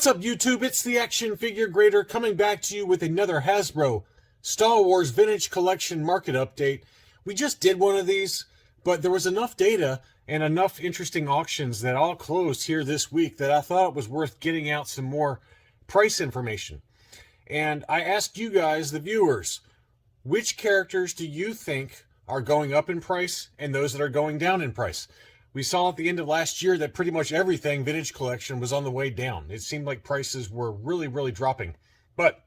What's up, YouTube? It's the Action Figure Grader coming back to you with another Hasbro Star Wars Vintage Collection Market Update. We just did one of these, but there was enough data and enough interesting auctions that all closed here this week that I thought it was worth getting out some more price information. And I asked you guys, the viewers, which characters do you think are going up in price and those that are going down in price? We saw at the end of last year that pretty much everything vintage collection was on the way down. It seemed like prices were really dropping. But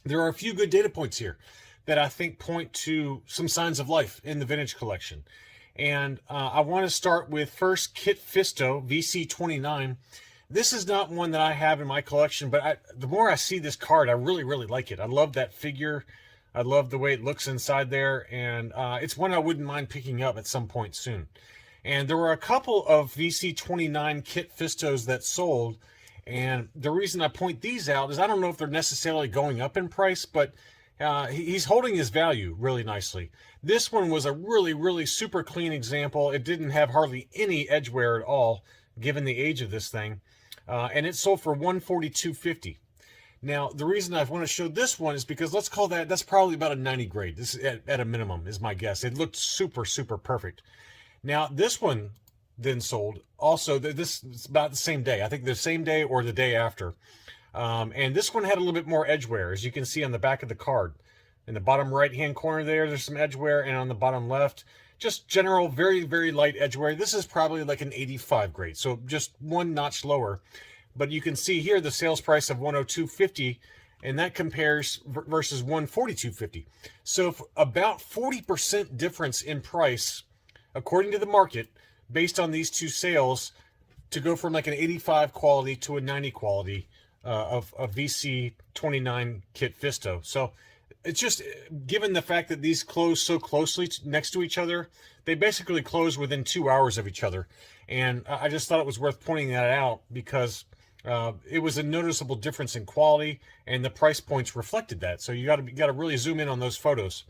there are a few good data points here that I think point to some signs of life in the vintage collection. And I want to start with first Kit Fisto, VC29. This is not one that I have in my collection, but the more I see this card, I really like it. I love that figure. I love the way it looks inside there. And it's one I wouldn't mind picking up at some point soon. And there were a couple of VC29 Kit Fistos that sold, and the reason I point these out is I don't know if they're necessarily going up in price, but he's holding his value really nicely. This one was a really super clean example. It didn't have hardly any edge wear at all, given the age of this thing, and it sold for $142.50. Now, the reason I want to show this one is because let's call that's probably about a 90 grade. This is at a minimum is my guess. It looked super perfect. Now, this one then sold also, this is about the same day. I think the same day or the day after. And this one had a little bit more edge wear, as you can see on the back of the card. In the bottom right-hand corner there's some edge wear, and on the bottom left, just general, very light edge wear. This is probably like an 85 grade, so just one notch lower. But you can see here the sales price of $102.50, and that compares versus $142.50. So about 40% difference in price, according to the market, based on these two sales, to go from like an 85 quality to a 90 quality of VC29 Kit Fisto. So it's just, given the fact that these close so closely next to each other, they basically close within 2 hours of each other. And I just thought it was worth pointing that out because it was a noticeable difference in quality, and the price points reflected that. So you got to really zoom in on those photos.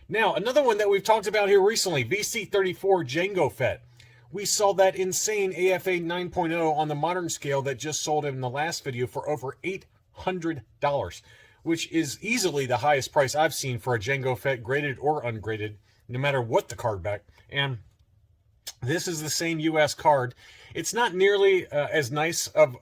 Now, another one that we've talked about here recently, VC34 Jango Fett. We saw that insane AFA 9.0 on the modern scale that just sold in the last video for over $800, which is easily the highest price I've seen for a Jango Fett, graded or ungraded, no matter what the card back. And this is the same US card. It's not nearly as nice of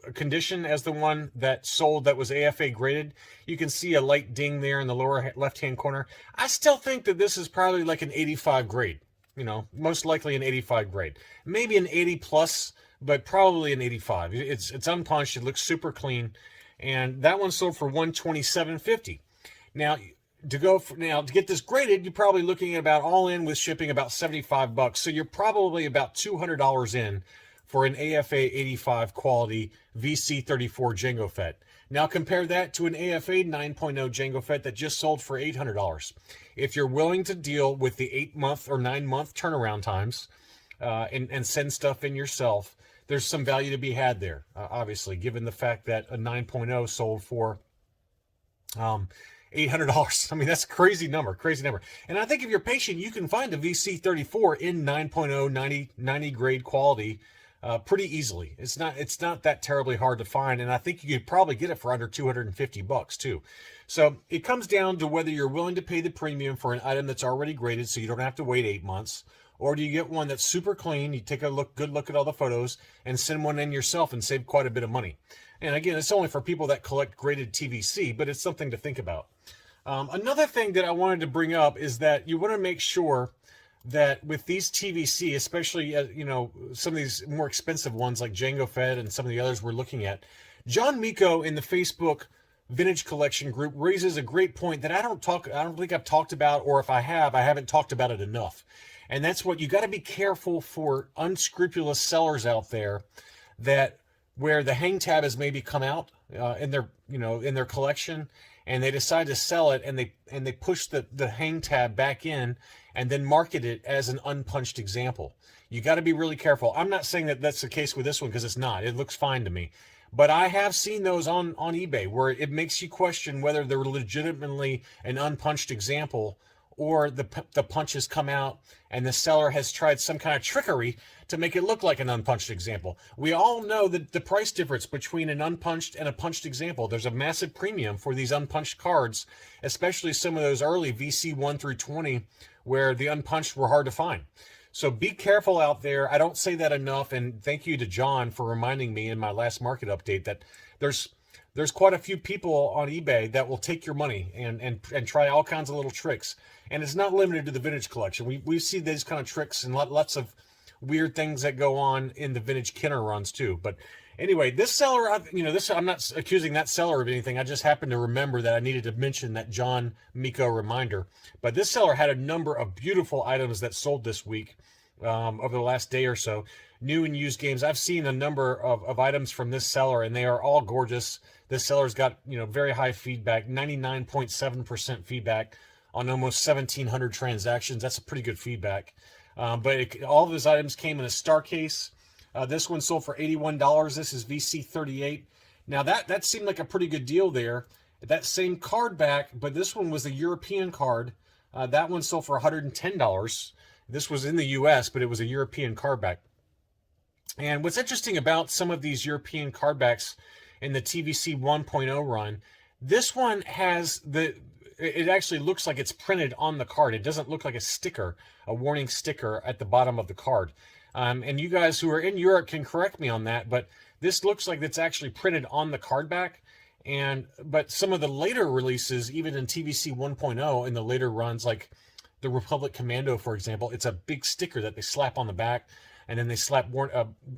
a condition as the one that sold that was AFA graded. You can see a light ding there in the lower left-hand corner. I still think that this is probably like an 85 grade. You know, most likely an 85 grade. Maybe an 80 plus, but probably an 85. It's unpunched. It looks super clean. And that one sold for $127.50. Now, to get this graded, you're probably looking at about all in with shipping about $75. So you're probably about $200 in for an AFA 85 quality VC34 Jango Fett. Now compare that to an AFA 9.0 Jango Fett that just sold for $800. If you're willing to deal with the 8-month or 9-month turnaround times and send stuff in yourself, there's some value to be had there, obviously, given the fact that a 9.0 sold for $800. I mean, that's a crazy number. And I think if you're patient, you can find a VC34 in 9.0 90 grade quality pretty easily. It's not that terribly hard to find, and I think you could probably get it for under $250 too. So it comes down to whether you're willing to pay the premium for an item that's already graded, so you don't have to wait 8 months, or do you get one that's super clean, you take a good look at all the photos, and send one in yourself and save quite a bit of money. And again, it's only for people that collect graded TVC, but it's something to think about. Another thing that I wanted to bring up is that you want to make sure that with these TVC, especially you know, some of these more expensive ones like Jango Fett and some of the others we're looking at, John Miko in the Facebook Vintage Collection group raises a great point that I don't think I've talked about, or if I haven't talked about it enough. And that's what you got to be careful for unscrupulous sellers out there, that where the hang tab has maybe come out in their collection, and they decide to sell it, and they push the hang tab back in and then market it as an unpunched example. You got to be really careful. I'm not saying that that's the case with this one, because it's not. It looks fine to me. But I have seen those on eBay where it makes you question whether they're legitimately an unpunched example, or the punches come out and the seller has tried some kind of trickery to make it look like an unpunched example. We all know that the price difference between an unpunched and a punched example. There's a massive premium for these unpunched cards, especially some of those early VC 1 through 20 where the unpunched were hard to find. So be careful out there. I don't say that enough, and thank you to John for reminding me in my last market update that there's quite a few people on eBay that will take your money and try all kinds of little tricks. And it's not limited to the vintage collection. We see these kind of tricks and lots of weird things that go on in the vintage Kenner runs too. But anyway, this seller, I'm not accusing that seller of anything. I just happened to remember that I needed to mention that John Miko reminder. But this seller had a number of beautiful items that sold this week over the last day or so. New and used games. I've seen a number of items from this seller, and they are all gorgeous. This seller's got very high feedback, 99.7% feedback on almost 1,700 transactions. That's a pretty good feedback. But all of his items came in a star case. This one sold for $81. This is VC 38. Now that seemed like a pretty good deal there. That same card back, but this one was a European card. That one sold for $110. This was in the US, but it was a European card back. And what's interesting about some of these European card backs in the TVC 1.0 run, this one has it actually looks like it's printed on the card. It doesn't look like a sticker, a warning sticker at the bottom of the card. And you guys who are in Europe can correct me on that, but this looks like it's actually printed on the card back. But some of the later releases, even in TVC 1.0, in the later runs, like the Republic Commando, for example, it's a big sticker that they slap on the back, and then they slap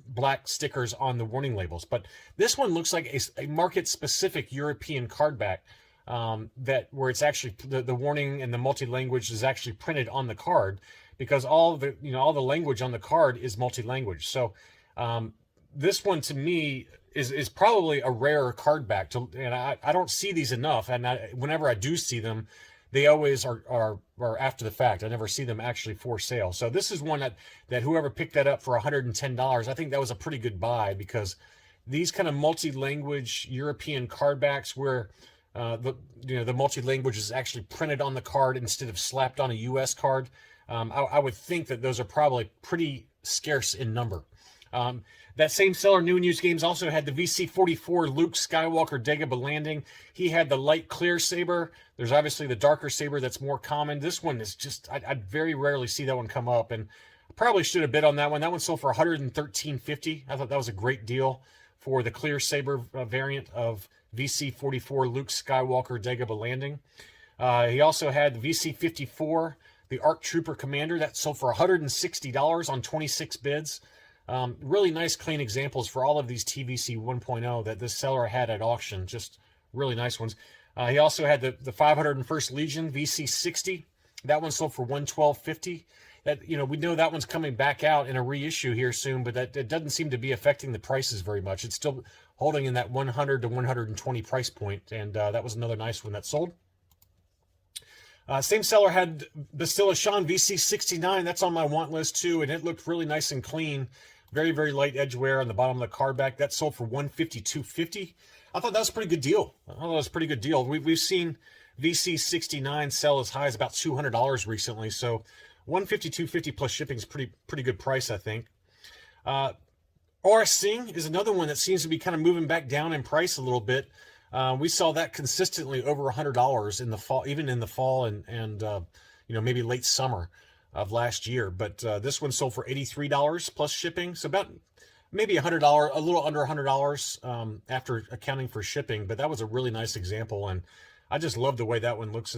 black stickers on the warning labels. But this one looks like a market-specific European card back where it's actually the warning and the multi-language is actually printed on the card, because all the language on the card is multi-language. So this one to me is probably a rare card back, and I don't see these enough. And whenever I do see them, they always are after the fact. I never see them actually for sale. So this is one that whoever picked that up for $110, I think that was a pretty good buy, because these kind of multi-language European card backs where the multi-language is actually printed on the card instead of slapped on a US card, I would think that those are probably pretty scarce in number. That same seller, New and Used Games, also had the VC-44 Luke Skywalker Dagobah Landing. He had the light clear saber. There's obviously the darker saber that's more common. This one is just, I very rarely see that one come up, and I probably should have bid on that one. That one sold for $113.50. I thought that was a great deal for the clear saber variant of VC-44 Luke Skywalker Dagobah Landing. He also had the VC-54, the ARC Trooper Commander, that sold for $160 on 26 bids. Really nice, clean examples for all of these TVC 1.0 that this seller had at auction. Just really nice ones. He also had the 501st Legion VC60. That one sold for $112.50. That, we know that one's coming back out in a reissue here soon, but it doesn't seem to be affecting the prices very much. It's still holding in that 100 to 120 price point, and that was another nice one that sold. Same seller had Bastilla Sean VC69. That's on my want list too, and it looked really nice and clean. Very, very light edge wear on the bottom of the card back. That sold for $152.50. I thought that was a pretty good deal. We've seen VC69 sell as high as about $200 recently, so $152.50 plus shipping is pretty good price, I think. Aura Singh is another one that seems to be kind of moving back down in price a little bit. We saw that consistently over $100 in the fall, even in the fall and maybe late summer of last year. But this one sold for $83 plus shipping, so about maybe $100, a little under $100 after accounting for shipping. But that was a really nice example, and I just love the way that one looks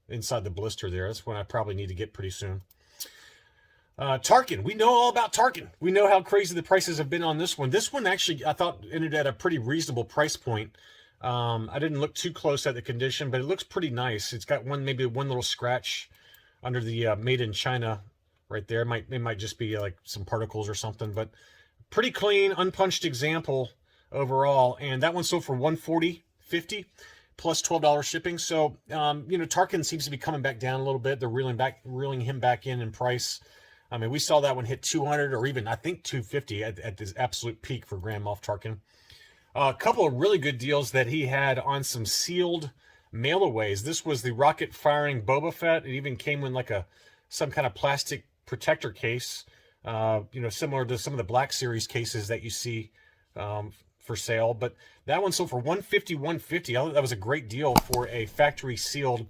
inside the blister there. That's one I probably need to get pretty soon. Tarkin, we know all about Tarkin. We know how crazy the prices have been on this one. This one actually, I thought, ended at a pretty reasonable price point. I didn't look too close at the condition, but it looks pretty nice. It's got maybe one little scratch under the made in China right there. It might just be like some particles or something, but pretty clean, unpunched example overall. And that one sold for $140.50 plus $12 shipping. So, Tarkin seems to be coming back down a little bit. They're reeling him back in price. I mean, we saw that one hit 200 or even, I think, 250 at this absolute peak for Grand Moff Tarkin. A couple of really good deals that he had on some sealed mail-aways. This was the rocket-firing Boba Fett. It even came in like some kind of plastic protector case, similar to some of the Black Series cases that you see for sale. But that one sold for $150. I thought that was a great deal for a factory-sealed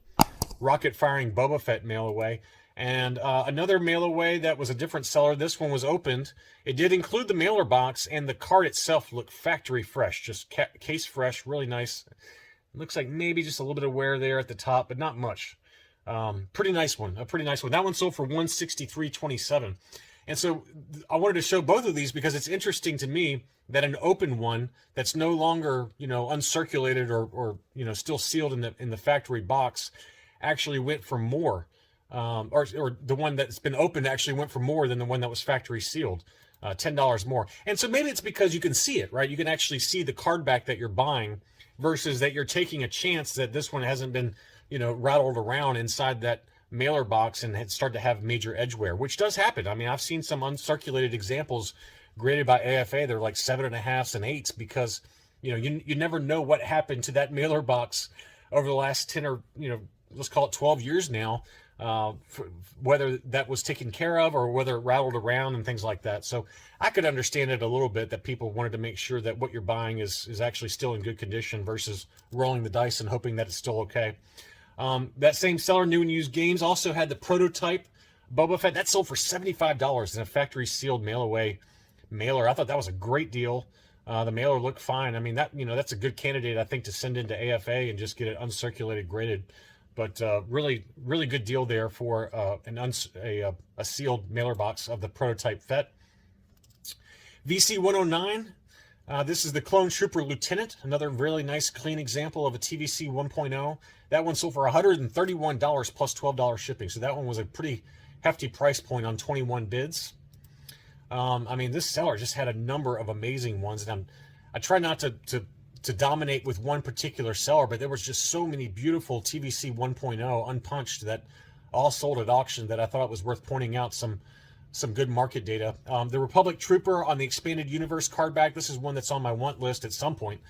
rocket-firing Boba Fett mail-away. And another mail-away that was a different seller. This one was opened. It did include the mailer box, and the card itself looked factory fresh, just case fresh, really nice. It looks like maybe just a little bit of wear there at the top, but not much. Pretty nice one, a pretty nice one. That one sold for $163.27. And so I wanted to show both of these because it's interesting to me that an open one that's no longer, uncirculated or still sealed in the factory box actually went for more. Or the one that's been opened actually went for more than the one that was factory sealed, $10 more. And so maybe it's because you can see it, right? You can actually see the card back that you're buying versus that you're taking a chance that this one hasn't been, rattled around inside that mailer box and had started to have major edge wear, which does happen. I mean, I've seen some uncirculated examples graded by AFA. They're like 7.5s and 8s because, you never know what happened to that mailer box over the last 10 or, let's call it 12 years now. Whether that was taken care of or whether it rattled around and things like that. So I could understand it a little bit that people wanted to make sure that what you're buying is actually still in good condition versus rolling the dice and hoping that it's still okay. That same seller, New and Used Games, also had the prototype Boba Fett. That sold for $75 in a factory sealed mail-away mailer. I thought that was a great deal. The mailer looked fine. I mean, that's a good candidate, I think, to send into AFA and just get it uncirculated graded. But really, really good deal there for a sealed mailer box of the prototype Fett. VC 109. This is the Clone Trooper Lieutenant. Another really nice, clean example of a TVC 1.0. That one sold for $131 plus $12 shipping. So that one was a pretty hefty price point on 21 bids. I mean, this seller just had a number of amazing ones, and I try not to dominate with one particular seller, but there was just so many beautiful TVC 1.0 unpunched that all sold at auction that I thought it was worth pointing out some good market data. The Republic Trooper on the Expanded Universe card back. This is one that's on my want list at some point.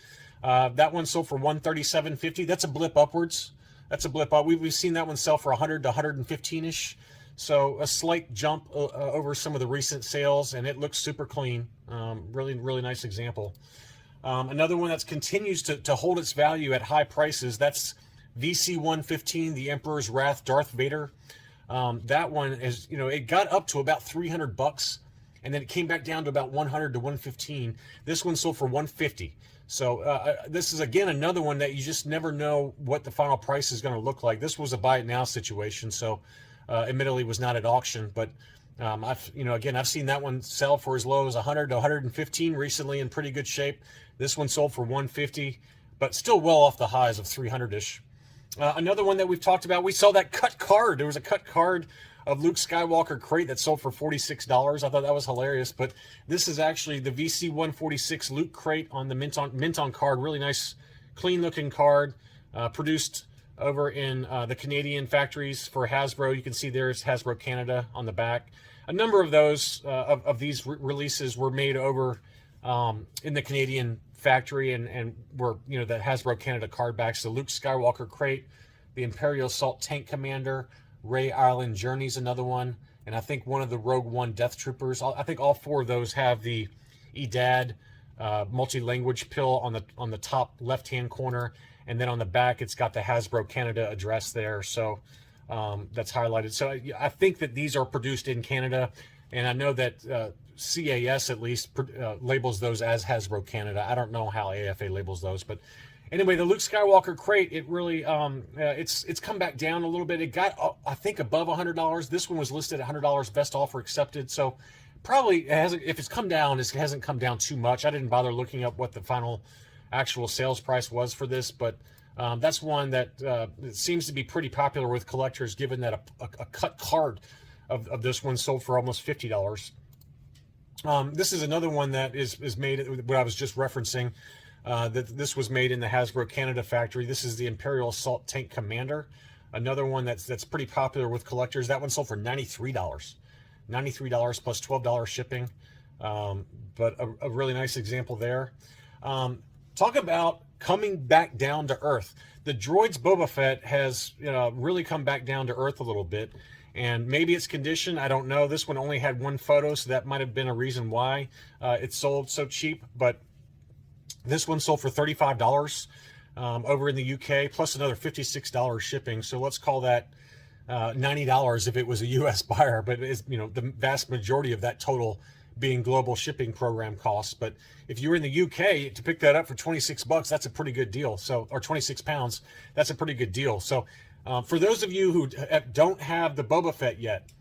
That one sold for $137.50. That's a blip upwards. That's a blip up. We've seen that one sell for $100 to $115-ish. So a slight jump over some of the recent sales, and it looks super clean. Really, really nice example. Another one that continues to hold its value at high prices, that's VC 115, the Emperor's Wrath Darth Vader. That one is, it got up to about $300, and then it came back down to about $100 to $115. This one sold for $150. So this is, again, another one that you just never know what the final price is going to look like. This was a buy it now situation, so admittedly was not at auction, but I've seen that one sell for as low as $100 to $115 recently in pretty good shape. This one sold for $150, but still well off the highs of $300-ish. Another one that we've talked about, we saw that cut card. There was a cut card of Luke Skywalker crate that sold for $46. I thought that was hilarious, but this is actually the VC 146 Luke crate on the mint on card. Really nice, clean-looking card, produced over in the Canadian factories for Hasbro. You can see there's Hasbro Canada on the back. A number of those of these releases were made over in the Canadian factory and were the Hasbro Canada card backs. The Luke Skywalker crate, the Imperial Assault Tank Commander, Ray Island Journey's another one, and I think one of the Rogue One Death Troopers. I think all four of those have the EDAD multi-language pill on the top left-hand corner, and then on the back it's got the Hasbro Canada address there. So that's highlighted. So I think that these are produced in Canada, and I know that CAS at least labels those as Hasbro Canada. I don't know how AFA labels those, but anyway, the Luke Skywalker crate, it really it's come back down a little bit. It got I think above $100. This one was listed at $100, best offer accepted. So probably if it's come down, it hasn't come down too much. I didn't bother looking up what the final actual sales price was for this, but that's one that seems to be pretty popular with collectors, given that a cut card of this one sold for almost $50. This is another one that is made, what I was just referencing, that this was made in the Hasbro Canada factory. This is the Imperial Assault Tank Commander, another one that's pretty popular with collectors. That one sold for $93. $93 plus $12 shipping, but a really nice example there. Talk about coming back down to earth. The droid's Boba Fett has really come back down to earth a little bit, and maybe it's condition. I don't know. This one only had one photo, so that might have been a reason why it sold so cheap. But this one sold for $35 over in the UK, plus another $56 shipping. So let's call that $90 if it was a US buyer, but it's, the vast majority of that total being global shipping program costs. But if you're in the UK, to pick that up for 26 bucks, that's a pretty good deal. So, or 26 pounds, that's a pretty good deal. So for those of you who don't have the Boba Fett yet,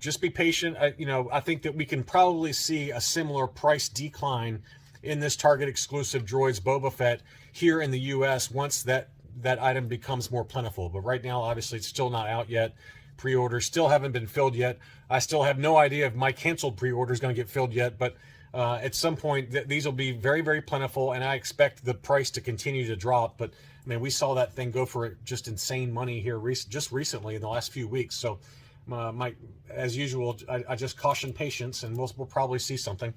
just be patient. I think that we can probably see a similar price decline in this Target exclusive Droids Boba Fett here in the US once that item becomes more plentiful. But right now, obviously, it's still not out yet. Pre-orders still haven't been filled yet. I still have no idea if my canceled pre-order is going to get filled yet, but at some point these will be very, very plentiful, and I expect the price to continue to drop. But I mean, we saw that thing go for just insane money here just recently in the last few weeks. So as usual, I just caution patience, and we'll probably see something.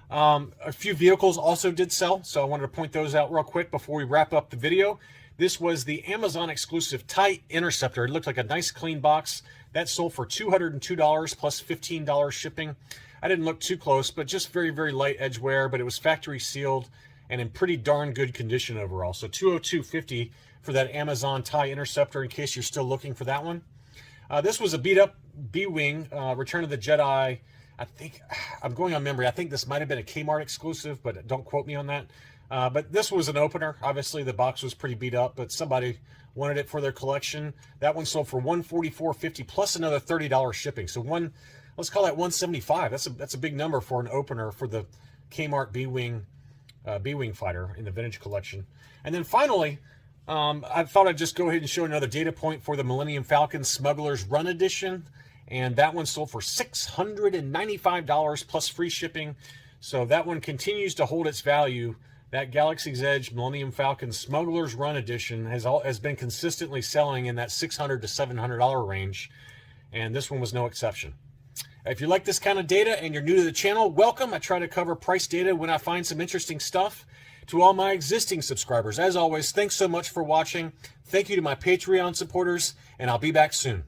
A few vehicles also did sell, so I wanted to point those out real quick before we wrap up the video. This was the Amazon exclusive TIE Interceptor. It looked like a nice clean box. That sold for $202 plus $15 shipping. I didn't look too close, but just very, very light edge wear, but it was factory sealed and in pretty darn good condition overall. So $202.50 for that Amazon TIE Interceptor, in case you're still looking for that one. This was a beat up B-Wing, Return of the Jedi. I think, I'm going on memory, I think this might have been a Kmart exclusive, but don't quote me on that. But this was an opener. Obviously, the box was pretty beat up, but somebody wanted it for their collection. That one sold for $144.50 plus another $30 shipping. So let's call that $175. That's a big number for an opener for the Kmart B-Wing fighter in the vintage collection. And then finally, I thought I'd just go ahead and show another data point for the Millennium Falcon Smuggler's Run Edition. And that one sold for $695 plus free shipping. So that one continues to hold its value. That Galaxy's Edge Millennium Falcon Smuggler's Run Edition has been consistently selling in that $600 to $700 range, and this one was no exception. If you like this kind of data and you're new to the channel, welcome. I try to cover price data when I find some interesting stuff. To all my existing subscribers, as always, thanks so much for watching. Thank you to my Patreon supporters, and I'll be back soon.